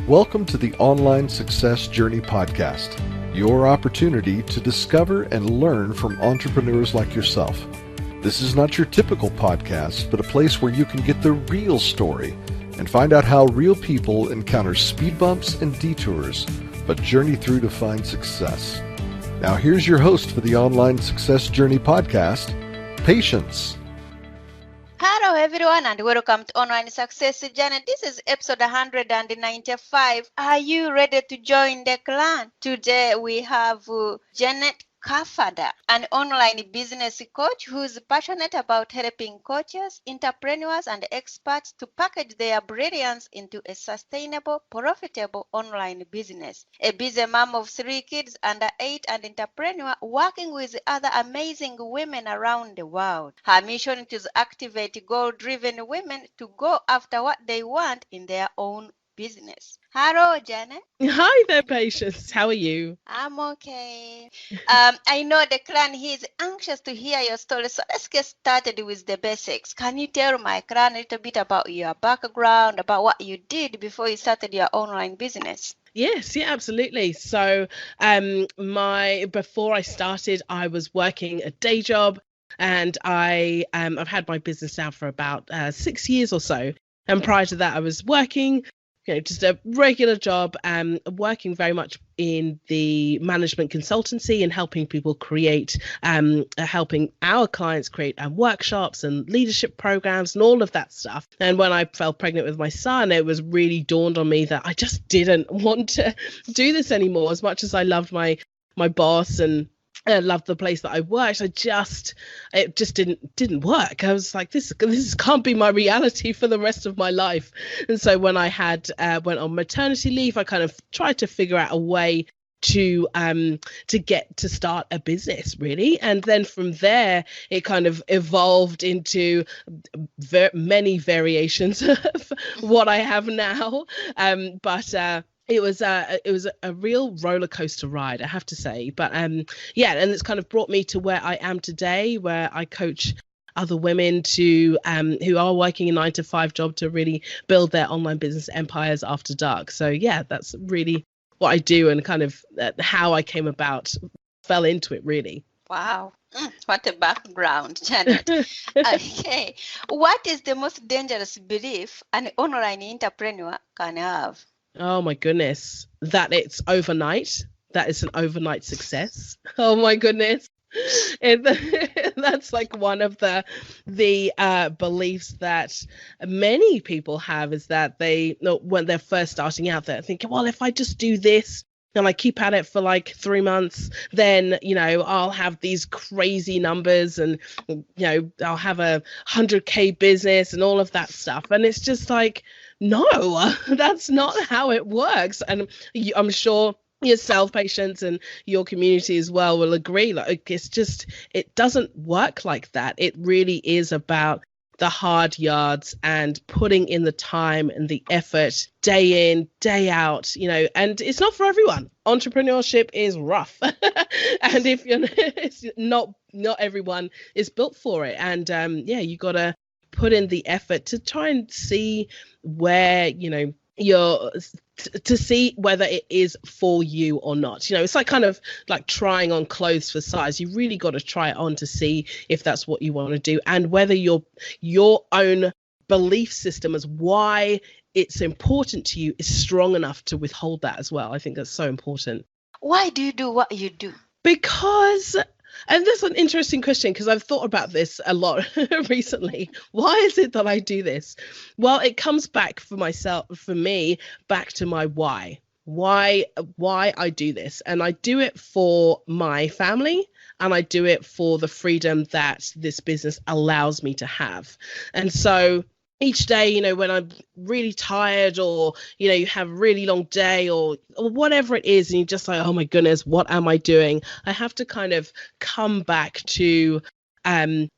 Welcome to the Online Success Journey podcast, your opportunity to discover and learn from entrepreneurs like yourself. This is not your typical podcast, but a place where you can get the real story and find out how real people encounter speed bumps and detours, but journey through to find success. Now here's your host for the Online Success Journey podcast, Patience. Hello everyone and welcome to Online Success Journey. This is episode 195. Are you ready to join the clan? Today we have Janet Kadafar, an online business coach who's passionate about helping coaches, entrepreneurs, and experts to package their brilliance into a sustainable, profitable online business. A busy mom of 3 kids under 8 and entrepreneur working with other amazing women around the world. Her mission is to activate goal-driven women to go after what they want in their own business. Hello, Janet. Hi there, Patience. How are you? I'm okay. I know the clan is anxious to hear your story, so let's get started with the basics. Can you tell my clan a little bit about your background, about what you did before you started your online business? Yes, yeah, absolutely. So before I started, I was working a day job, and I've had my business now for about 6 years or so. And prior to that, I was working just a regular job, working very much in the management consultancy and helping people helping our clients create workshops and leadership programs and all of that stuff. And when I fell pregnant with my son, it was really dawned on me that I just didn't want to do this anymore. As much as I loved my boss and I loved the place that I worked, it just didn't work. I was like, this can't be my reality for the rest of my life. And so when I went on maternity leave, I kind of tried to figure out a way to get to start a business, really. And then from there, it kind of evolved into many variations of what I have now. It was a real roller coaster ride, I have to say. But and it's kind of brought me to where I am today, where I coach other women who are working a 9-to-5 job to really build their online business empires after dark. So yeah, that's really what I do, and kind of how I fell into it, really. Wow. What a background, Janet. Okay. What is the most dangerous belief an online entrepreneur can have? Oh my goodness, that it's overnight, that it's an overnight success. Oh my goodness. That's like one of the beliefs that many people have, is that when they're first starting out, they're thinking, well, if I just do this and I keep at it for like 3 months, then, I'll have these crazy numbers and, I'll have a 100K business and all of that stuff. And it's just like, no, that's not how it works. And I'm sure yourself, Patience, and your community as well will agree. Like, it doesn't work like that. It really is about the hard yards and putting in the time and the effort day in, day out, and it's not for everyone. Entrepreneurship is rough. And if it's not everyone is built for it. And you got to put in the effort to try and see where, to see whether it is for you or not. It's like kind of like trying on clothes for size. You really got to try it on to see if that's what you want to do, and whether your own belief system as why it's important to you is strong enough to withhold that as well. I think that's so important. Why do you do what you do? Because, and that's an interesting question, because I've thought about this a lot recently. Why is it that I do this? Well, it comes back for me, back to my why I do this. And I do it for my family, and I do it for the freedom that this business allows me to have. And so each day, when I'm really tired, or, you have a really long day, or whatever it is, and you're just like, oh my goodness, what am I doing? I have to kind of come back and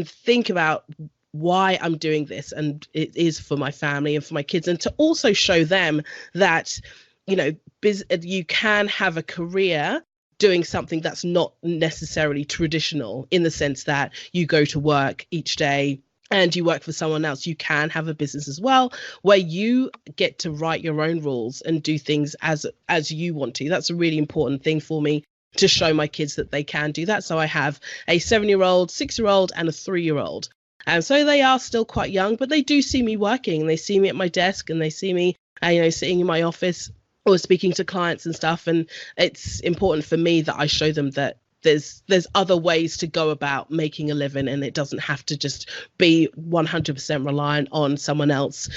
think about why I'm doing this. And it is for my family and for my kids, and to also show them that, you can have a career doing something that's not necessarily traditional, in the sense that you go to work each day and you work for someone else, you can have a business as well where you get to write your own rules and do things as you want to. That's a really important thing for me, to show my kids that they can do that. So I have a 7-year-old, 6-year-old, and a 3-year-old. And so they are still quite young, but they do see me working, and they see me at my desk, and they see me, sitting in my office or speaking to clients and stuff. And it's important for me that I show them that there's other ways to go about making a living, and it doesn't have to just be 100% reliant on someone else,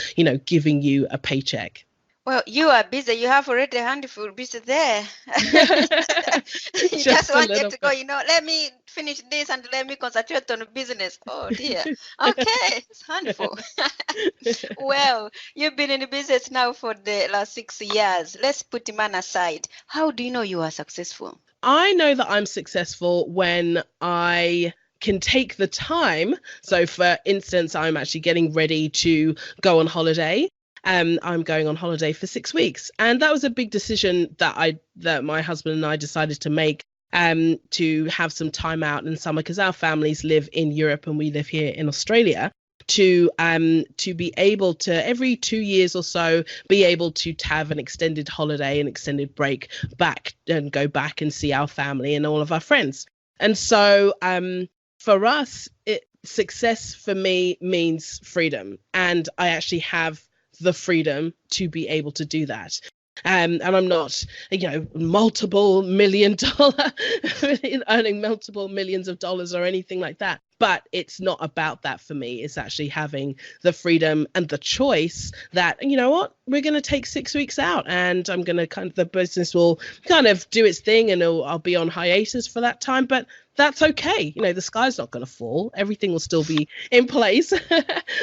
giving you a paycheck. Well, you are busy. You have already a handful busy there. You just wanted to go, let me finish this and let me concentrate on business. Oh, dear. Okay, it's handful. Well, you've been in the business now for the last 6 years. Let's put the man aside. How do you know you are successful? I know that I'm successful when I can take the time. So, for instance, I'm actually getting ready to go on holiday. I'm going on holiday for 6 weeks, and that was a big decision that my husband and I decided to make, to have some time out in summer, because our families live in Europe and we live here in Australia. To be able to, every 2 years or so, be able to have an extended holiday, an extended break back, and go back and see our family and all of our friends. And so for us, success for me means freedom, and I actually have the freedom to be able to do that. And I'm not, multiple million dollar earning multiple millions of dollars or anything like that. But it's not about that for me. It's actually having the freedom and the choice that, we're going to take 6 weeks out, and I'm going to the business will kind of do its thing, and I'll be on hiatus for that time. But that's okay. The sky's not going to fall. Everything will still be in place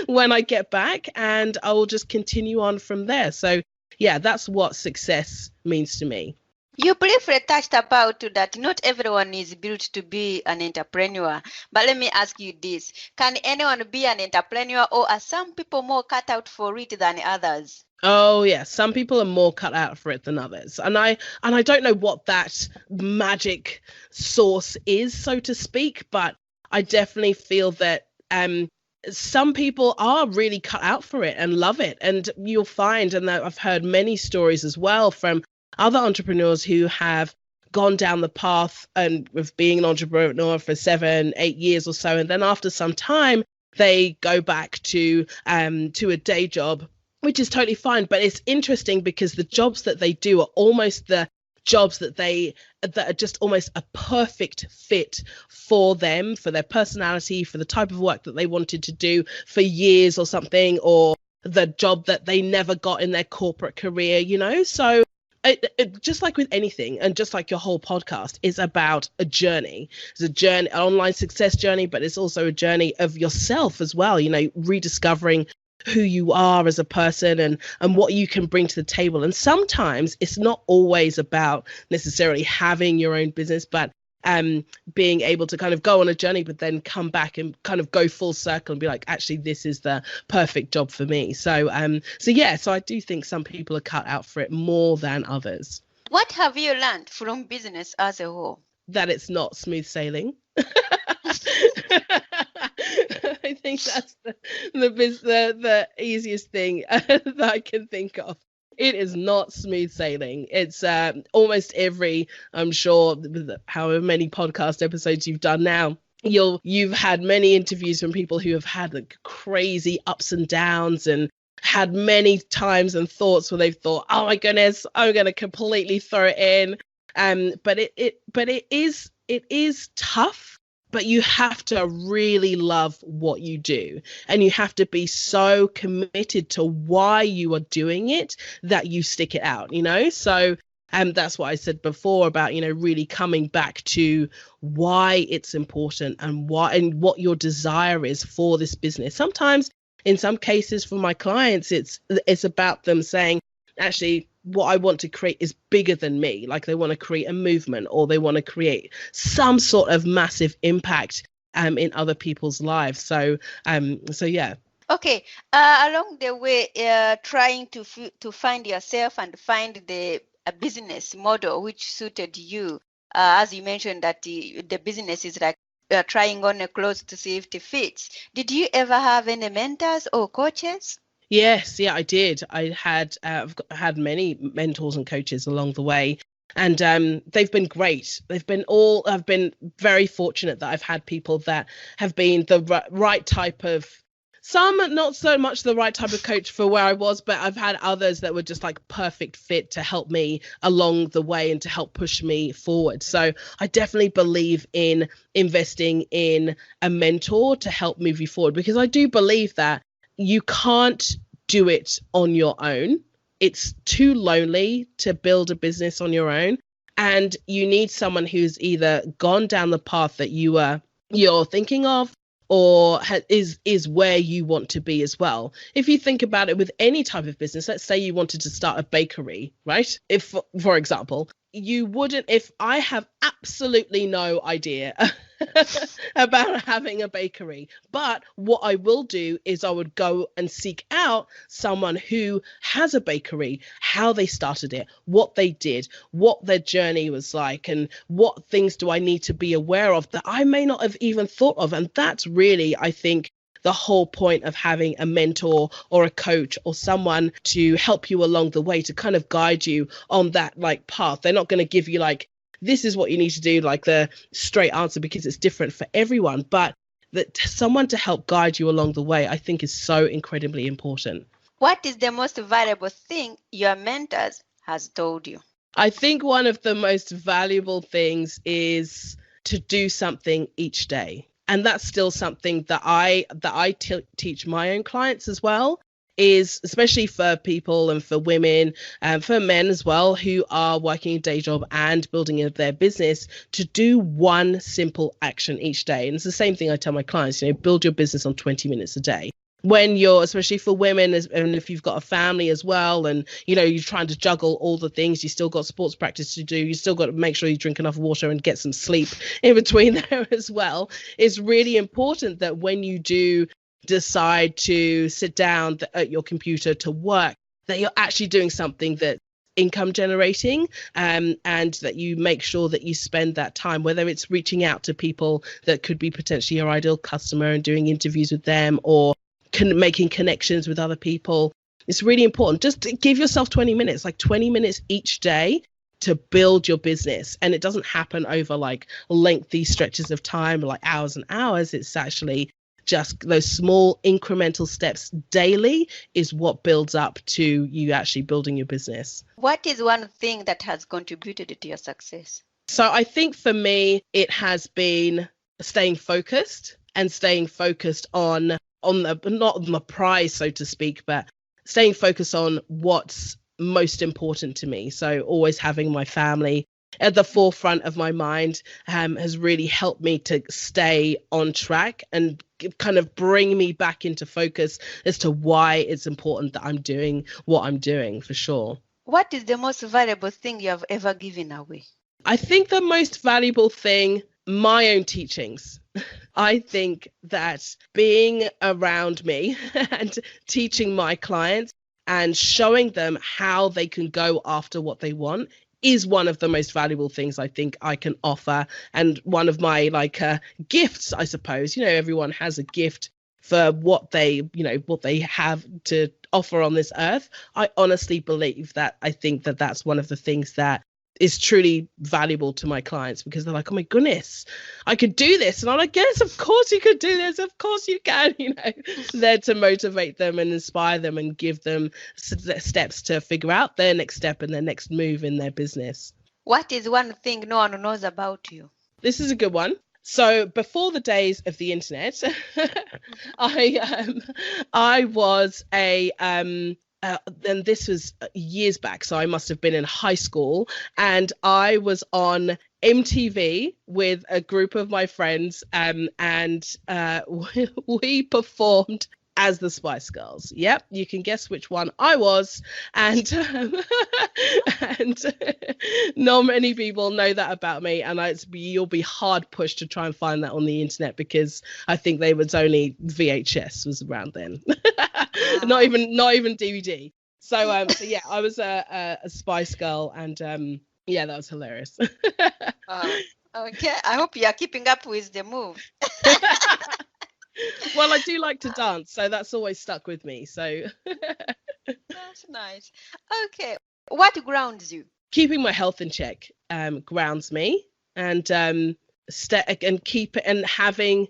when I get back, and I will just continue on from there. So yeah, that's what success means to me. You briefly touched about that not everyone is built to be an entrepreneur. But let me ask you this. Can anyone be an entrepreneur, or are some people more cut out for it than others? Oh yeah, some people are more cut out for it than others. And I don't know what that magic source is, so to speak, but I definitely feel that some people are really cut out for it and love it. And you'll find, and I've heard many stories as well from other entrepreneurs who have gone down the path and of being an entrepreneur for 7-8 years or so, and then after some time they go back to a day job, which is totally fine. But it's interesting because the jobs that they do are almost the jobs that are just almost a perfect fit for them, for their personality, for the type of work that they wanted to do for years or something, or the job that they never got in their corporate career, So it, just like with anything, and just like your whole podcast, is about a journey. It's a journey, an online success journey, but it's also a journey of yourself as well, rediscovering who you are as a person and what you can bring to the table. And sometimes it's not always about necessarily having your own business, but being able to kind of go on a journey, but then come back and kind of go full circle and be like, actually, this is the perfect job for me. So I do think some people are cut out for it more than others. What have you learned from business as a whole? That it's not smooth sailing. I think that's the easiest thing that I can think of. It is not smooth sailing. It's almost every, I'm sure, however many podcast episodes you've done now, you've had many interviews from people who have had like crazy ups and downs, and had many times and thoughts where they've thought, oh my goodness, I'm going to completely throw it in. But it is tough. But you have to really love what you do, and you have to be so committed to why you are doing it that you stick it out, So that's what I said before about, really coming back to why it's important and what your desire is for this business. Sometimes, in some cases, for my clients, it's about them saying, actually, what I want to create is bigger than me. Like they want to create a movement, or they want to create some sort of massive impact in other people's lives. So yeah. Okay. Along the way, trying to find yourself and find a business model which suited you. As you mentioned that the business is like trying on a clothes to see if it fits. Did you ever have any mentors or coaches? Yes, yeah, I did. I've had many mentors and coaches along the way, and they've been great. I've been very fortunate that I've had people that have been the right type of, some not so much the right type of coach for where I was, but I've had others that were just like perfect fit to help me along the way and to help push me forward. So I definitely believe in investing in a mentor to help move you forward, because I do believe that you can't do it on your own. It's too lonely to build a business on your own. And you need someone who's either gone down the path that you're thinking of, or is where you want to be as well. If you think about it with any type of business, let's say you wanted to start a bakery, right? If, for example, you wouldn't, if I have absolutely no idea about having a bakery, but what I will do is I would go and seek out someone who has a bakery, how they started it, what they did, what their journey was like, and what things do I need to be aware of that I may not have even thought of. And that's really, I think, the whole point of having a mentor or a coach or someone to help you along the way, to kind of guide you on that like path. They're not going to give you like, this is what you need to do, like the straight answer, because it's different for everyone. But that someone to help guide you along the way, I think, is so incredibly important. What is the most valuable thing your mentors has told you? I think one of the most valuable things is to do something each day. And that's still something that I teach my own clients as well, is especially for people and for women and for men as well who are working a day job and building their business, to do one simple action each day. And it's the same thing I tell my clients, build your business on 20 minutes a day. When you're, especially for women, and if you've got a family as well, and you're trying to juggle all the things, you still got sports practice to do, you still got to make sure you drink enough water and get some sleep in between there as well. It's really important that when you do decide to sit down at your computer to work, that you're actually doing something that's income generating, and that you make sure that you spend that time, whether it's reaching out to people that could be potentially your ideal customer and doing interviews with them, or making connections with other people. It's really important. Just to give yourself 20 minutes, like 20 minutes each day to build your business. And it doesn't happen over like lengthy stretches of time, like hours and hours. It's actually just those small incremental steps daily is what builds up to you actually building your business. What is one thing that has contributed to your success? So I think for me, it has been staying focused, and staying focused on the, not on the prize, so to speak, but staying focused on what's most important to me. So always having my family at the forefront of my mind has really helped me to stay on track and kind of bring me back into focus as to why it's important that I'm doing what I'm doing, for sure. What is the most valuable thing you have ever given away? I think the most valuable thing, my own teachings. I think that being around me and teaching my clients and showing them how they can go after what they want is one of the most valuable things I think I can offer. And one of my gifts, I suppose. Everyone has a gift for what they have to offer on this earth. I honestly believe that. I think that that's one of the things that is truly valuable to my clients, because they're like, oh my goodness, I could do this. And I'm like, yes, of course you could do this. Of course you can, there to motivate them and inspire them and give them steps to figure out their next step and their next move in their business. What is one thing no one knows about you? This is a good one. So before the days of the internet, I was and this was years back, so I must have been in high school, and I was on MTV with a group of my friends, and we performed as the Spice Girls. Yep, you can guess which one I was, and not many people know that about me, and you'll be hard pushed to try and find that on the internet, because I think they was only VHS was around then. Not even DVD. So yeah, I was a Spice Girl, and yeah, that was hilarious. Okay, I hope you are keeping up with the move. Well, I do like to dance, so that's always stuck with me. So That's nice. Okay, what grounds you? keeping my health in check grounds me, and keep and having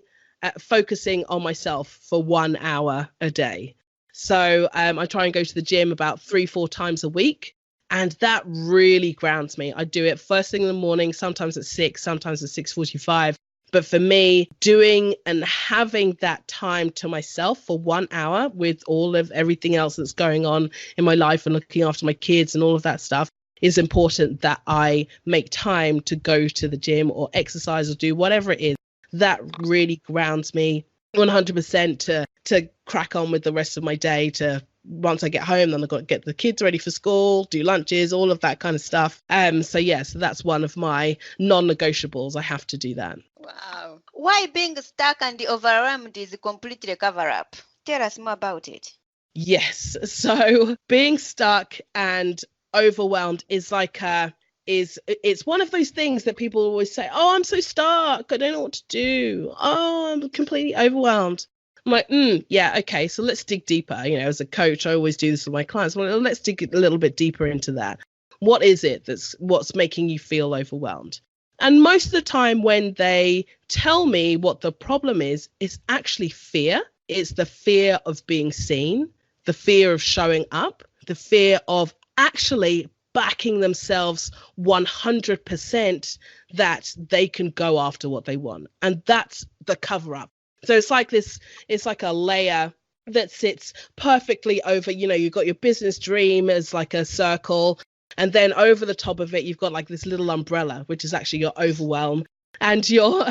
focusing on myself for 1 hour a day. So I try and go to the gym about 3-4 times a week, and that really grounds me. I do it first thing in the morning, sometimes at 6, sometimes at 6:45. But for me, doing and having that time to myself for 1 hour with all of everything else that's going on in my life and looking after my kids and all of that stuff is important, that I make time to go to the gym or exercise or do whatever it is. That really grounds me 100% to crack on with the rest of my day. To once I get home, then I've got to get the kids ready for school, do lunches, all of that kind of stuff. So that's one of my non-negotiables. I have to do that. Wow. Why being stuck and overwhelmed is completely cover up? Tell us more about it. Yes. So being stuck and overwhelmed is it's one of those things that people always say, oh, I'm so stuck, I don't know what to do, oh, I'm completely overwhelmed. I'm like, yeah, okay, so let's dig deeper. As a coach, I always do this with my clients. Well, let's dig a little bit deeper into that. What is it what's making you feel overwhelmed? And most of the time when they tell me what the problem is, it's actually fear. It's the fear of being seen, the fear of showing up, the fear of actually backing themselves 100% that they can go after what they want. And that's the cover up. So it's like a layer that sits perfectly over, you've got your business dream as like a circle. And then over the top of it, you've got like this little umbrella, which is actually your overwhelm and your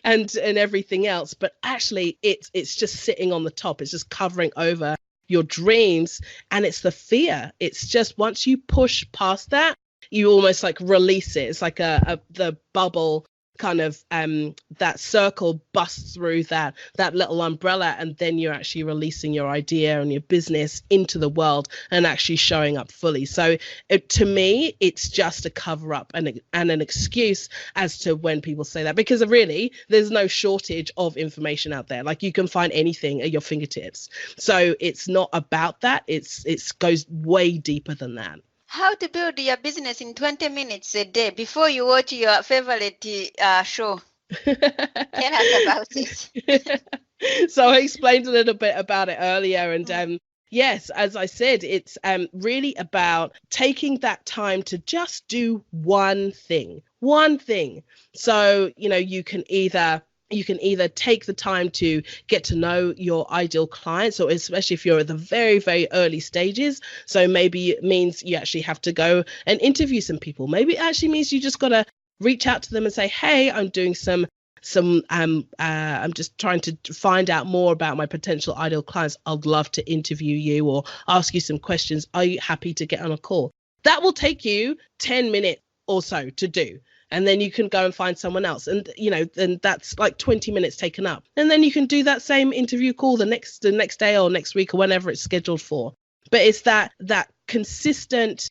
and everything else. But actually it's just sitting on the top. It's just covering over your dreams, and it's the fear. It's just once you push past that, you almost like release it. It's like the bubble kind of that circle busts through that little umbrella, and then you're actually releasing your idea and your business into the world and actually showing up fully. So to me, it's just a cover up and an excuse as to when people say that, because really there's no shortage of information out there. Like, you can find anything at your fingertips. So it's not about that. It goes way deeper than that. How to build your business in 20 minutes a day before you watch your favorite show. Tell us about it. So I explained a little bit about it earlier. And yes, as I said, it's really about taking that time to just do one thing. So, you can either take the time to get to know your ideal clients, or especially if you're at the very, very early stages. So maybe it means you actually have to go and interview some people. Maybe it actually means you just got to reach out to them and say, hey, I'm doing I'm just trying to find out more about my potential ideal clients. I'd love to interview you or ask you some questions. Are you happy to get on a call? That will take you 10 minutes or so to do. And then you can go and find someone else. And, then that's like 20 minutes taken up. And then you can do that same interview call the next day or next week or whenever it's scheduled for. But it's that consistent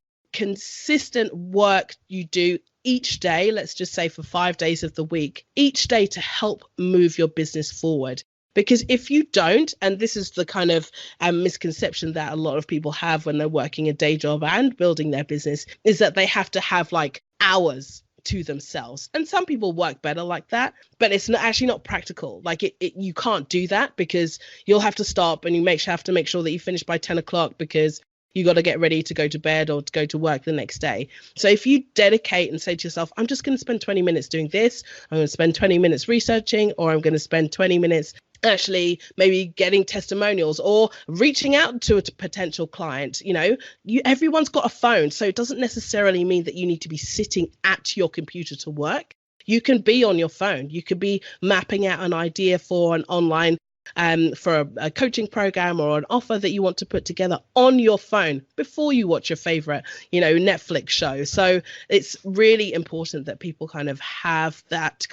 work you do each day, let's just say for 5 days of the week, each day, to help move your business forward. Because if you don't, and this is the kind of misconception that a lot of people have when they're working a day job and building their business, is that they have to have like hours to themselves. And some people work better like that, but it's actually not practical. Like you can't do that, because you'll have to stop and you have to make sure that you finish by 10 o'clock, because you got to get ready to go to bed or to go to work the next day. So if you dedicate and say to yourself, I'm just going to spend 20 minutes doing this, I'm going to spend 20 minutes researching, or I'm going to spend 20 minutes actually maybe getting testimonials or reaching out to a potential client. Everyone's got a phone, so it doesn't necessarily mean that you need to be sitting at your computer to work. You can be on your phone. You could be mapping out an idea for an online for a coaching program or an offer that you want to put together on your phone before you watch your favorite, Netflix show. So it's really important that people kind of have that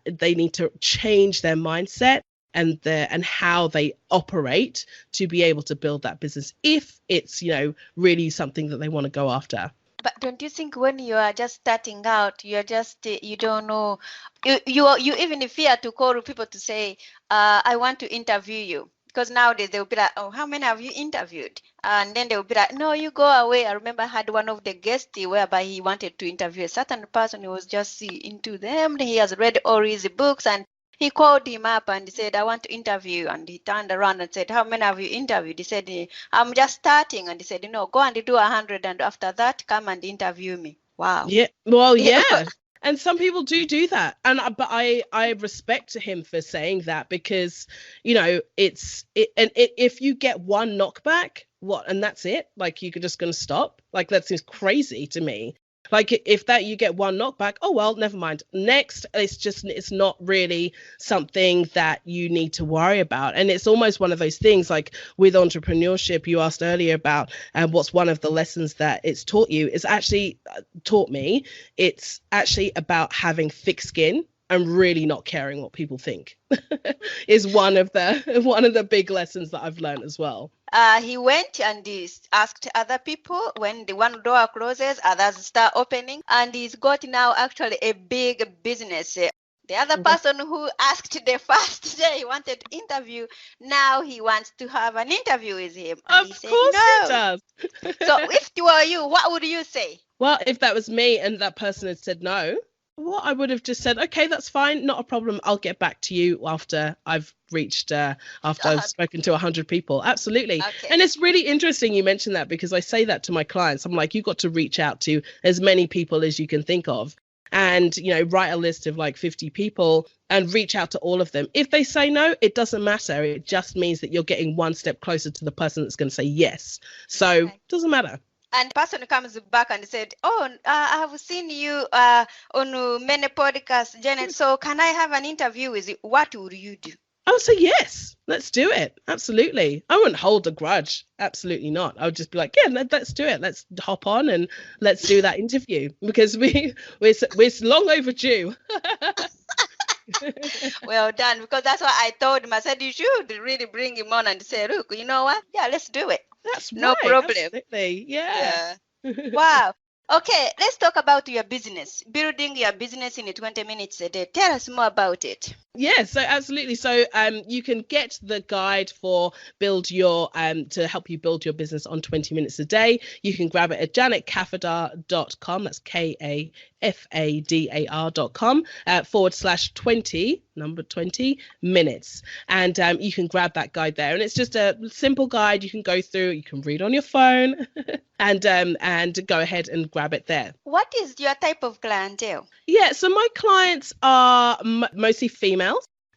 they need to change their mindset and how they operate to be able to build that business, if it's, really something that they want to go after. But don't you think when you are just starting out, you're just you don't know, you even fear to call people to say, I want to interview you, because nowadays they'll be like, oh, how many have you interviewed? And then they'll be like, no, you go away. I remember I had one of the guests whereby he wanted to interview a certain person. He was just into them. He has read all his books, and he called him up and he said, I want to interview you. And he turned around and said, how many have you interviewed? He said, I'm just starting. And he said, go and do 100. And after that, come and interview me. Wow. Yeah. Well, yeah. And some people do that. And but I respect him for saying that, because, if you get one knockback, and that's it, like, you're just going to stop. Like, that seems crazy to me. Like, if that you get one knockback, oh, well, never mind. Next, it's not really something that you need to worry about. And it's almost one of those things, like with entrepreneurship, you asked earlier about what's one of the lessons that it's taught you. It's actually taught me. It's actually about having thick skin and really not caring what people think is one of the big lessons that I've learned as well. He went and he asked other people. When the one door closes, others start opening, and he's got now actually a big business. The other person who asked the first day he wanted to interview, now he wants to have an interview with him. Of course he does. So if you were you, what would you say? Well, if that was me and that person had said no, well, I would have just said, okay, that's fine, not a problem. I'll get back to you after I've I've spoken to 100 people. Absolutely. Okay. And it's really interesting you mentioned that, because I say that to my clients. I'm like, you've got to reach out to as many people as you can think of, and, write a list of like 50 people and reach out to all of them. If they say no, it doesn't matter. It just means that you're getting one step closer to the person that's going to say yes. So it doesn't matter. And the person comes back and said, oh, I have seen you on many podcasts, Janet, so can I have an interview with you? What would you do? I would say yes, let's do it. Absolutely. I wouldn't hold a grudge. Absolutely not. I would just be like, yeah, let's do it. Let's hop on and let's do that interview, because we're long overdue. Well done, because that's what I told him. I said, you should really bring him on and say, look, you know what? Yeah, let's do it. That's no right, problem. Absolutely. Yeah. Wow. Okay, let's talk about your business. Building your business in 20 minutes a day. Tell us more about it. Yeah, so absolutely. So you can get the guide for to help you build your business on 20 minutes a day. You can grab it at janetkafadar.com. That's KAFADAR.com /20 minutes. And you can grab that guide there. And it's just a simple guide you can go through. You can read on your phone and go ahead and grab it there. What is your type of clientele? Yeah, so my clients are mostly females,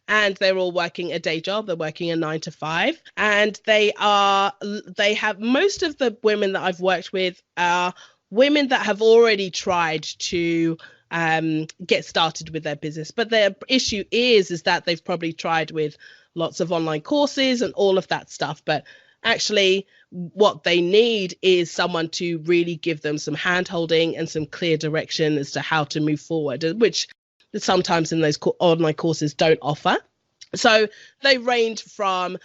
and they're all working a day job. They're working a 9 to 5, and they have, most of the women that I've worked with are women that have already tried to get started with their business, but their issue is that they've probably tried with lots of online courses and all of that stuff, but actually what they need is someone to really give them some hand holding and some clear direction as to how to move forward, which sometimes in those online courses don't offer. So they range from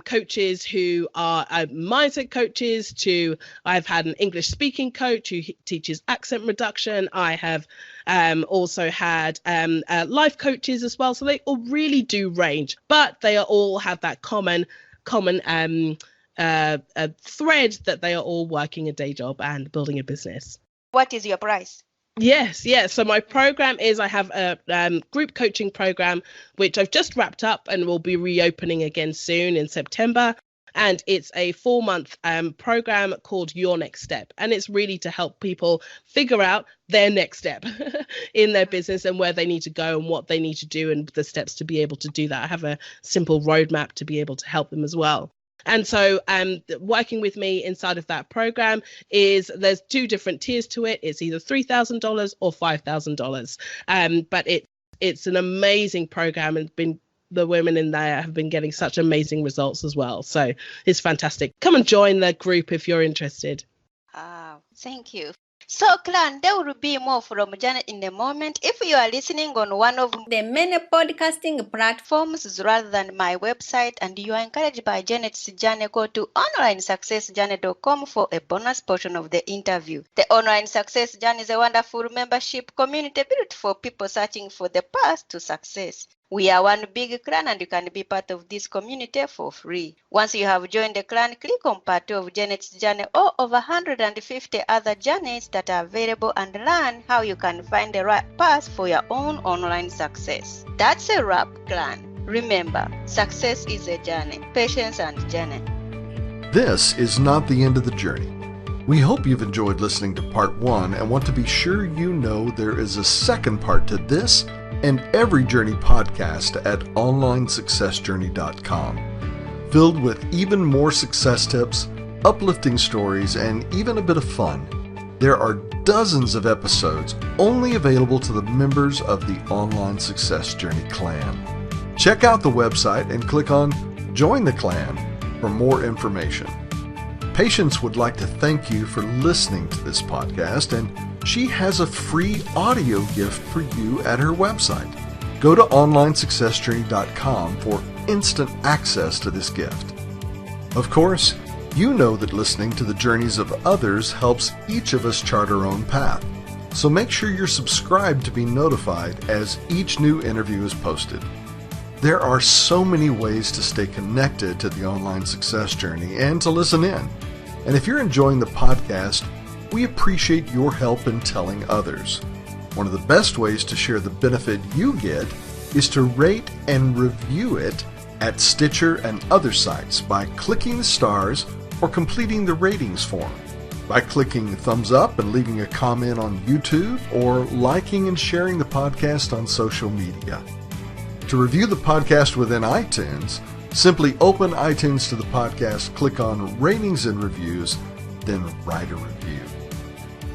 coaches who are mindset coaches to, I've had an English speaking coach who teaches accent reduction. I have also had life coaches as well. So they all really do range, but they all have that common thread that they are all working a day job and building a business. What is your price? Yes. So my program is, I have a group coaching program, which I've just wrapped up and will be reopening again soon in September. And it's a 4-month program called Your Next Step. And it's really to help people figure out their next step in their business and where they need to go and what they need to do and the steps to be able to do that. I have a simple roadmap to be able to help them as well. And so working with me inside of that program there's 2 different tiers to it. It's either $3,000 or $5,000. But it's an amazing program, and the women in there have been getting such amazing results as well. So it's fantastic. Come and join the group if you're interested. Thank you. So, clan, there will be more from Janet in a moment. If you are listening on one of the many podcasting platforms rather than my website and you are encouraged by Janet's journey, go to onlinesuccessjourney.com for a bonus portion of the interview. The Online Success Journey is a wonderful membership community built for people searching for the path to success. We are one big clan and you can be part of this community for free. Once you have joined the clan, click on part 2 of Janet's journey or over 150 other journeys that are available and learn how you can find the right path for your own online success. That's a wrap, clan. Remember, success is a journey. Patience and journey. This is not the end of the journey. We hope you've enjoyed listening to part 1 and want to be sure you know there is a second part to this and every journey podcast at onlinesuccessjourney.com, filled with even more success tips, uplifting stories, and even a bit of fun. There are dozens of episodes only available to the members of the Online Success Journey clan. Check out the website and click on Join the Clan for more information. Patience would like to thank you for listening to this podcast, and she has a free audio gift for you at her website. Go to onlinesuccessjourney.com for instant access to this gift. Of course, you know that listening to the journeys of others helps each of us chart our own path. So make sure you're subscribed to be notified as each new interview is posted. There are so many ways to stay connected to the Online Success Journey and to listen in. And if you're enjoying the podcast, we appreciate your help in telling others. One of the best ways to share the benefit you get is to rate and review it at Stitcher and other sites by clicking the stars or completing the ratings form, by clicking thumbs up and leaving a comment on YouTube, or liking and sharing the podcast on social media. To review the podcast within iTunes, simply open iTunes to the podcast, click on Ratings and Reviews, then write a review.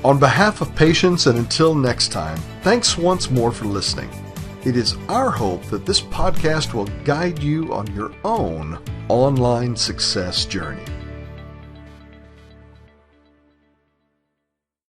On behalf of Patience, and until next time, thanks once more for listening. It is our hope that this podcast will guide you on your own online success journey.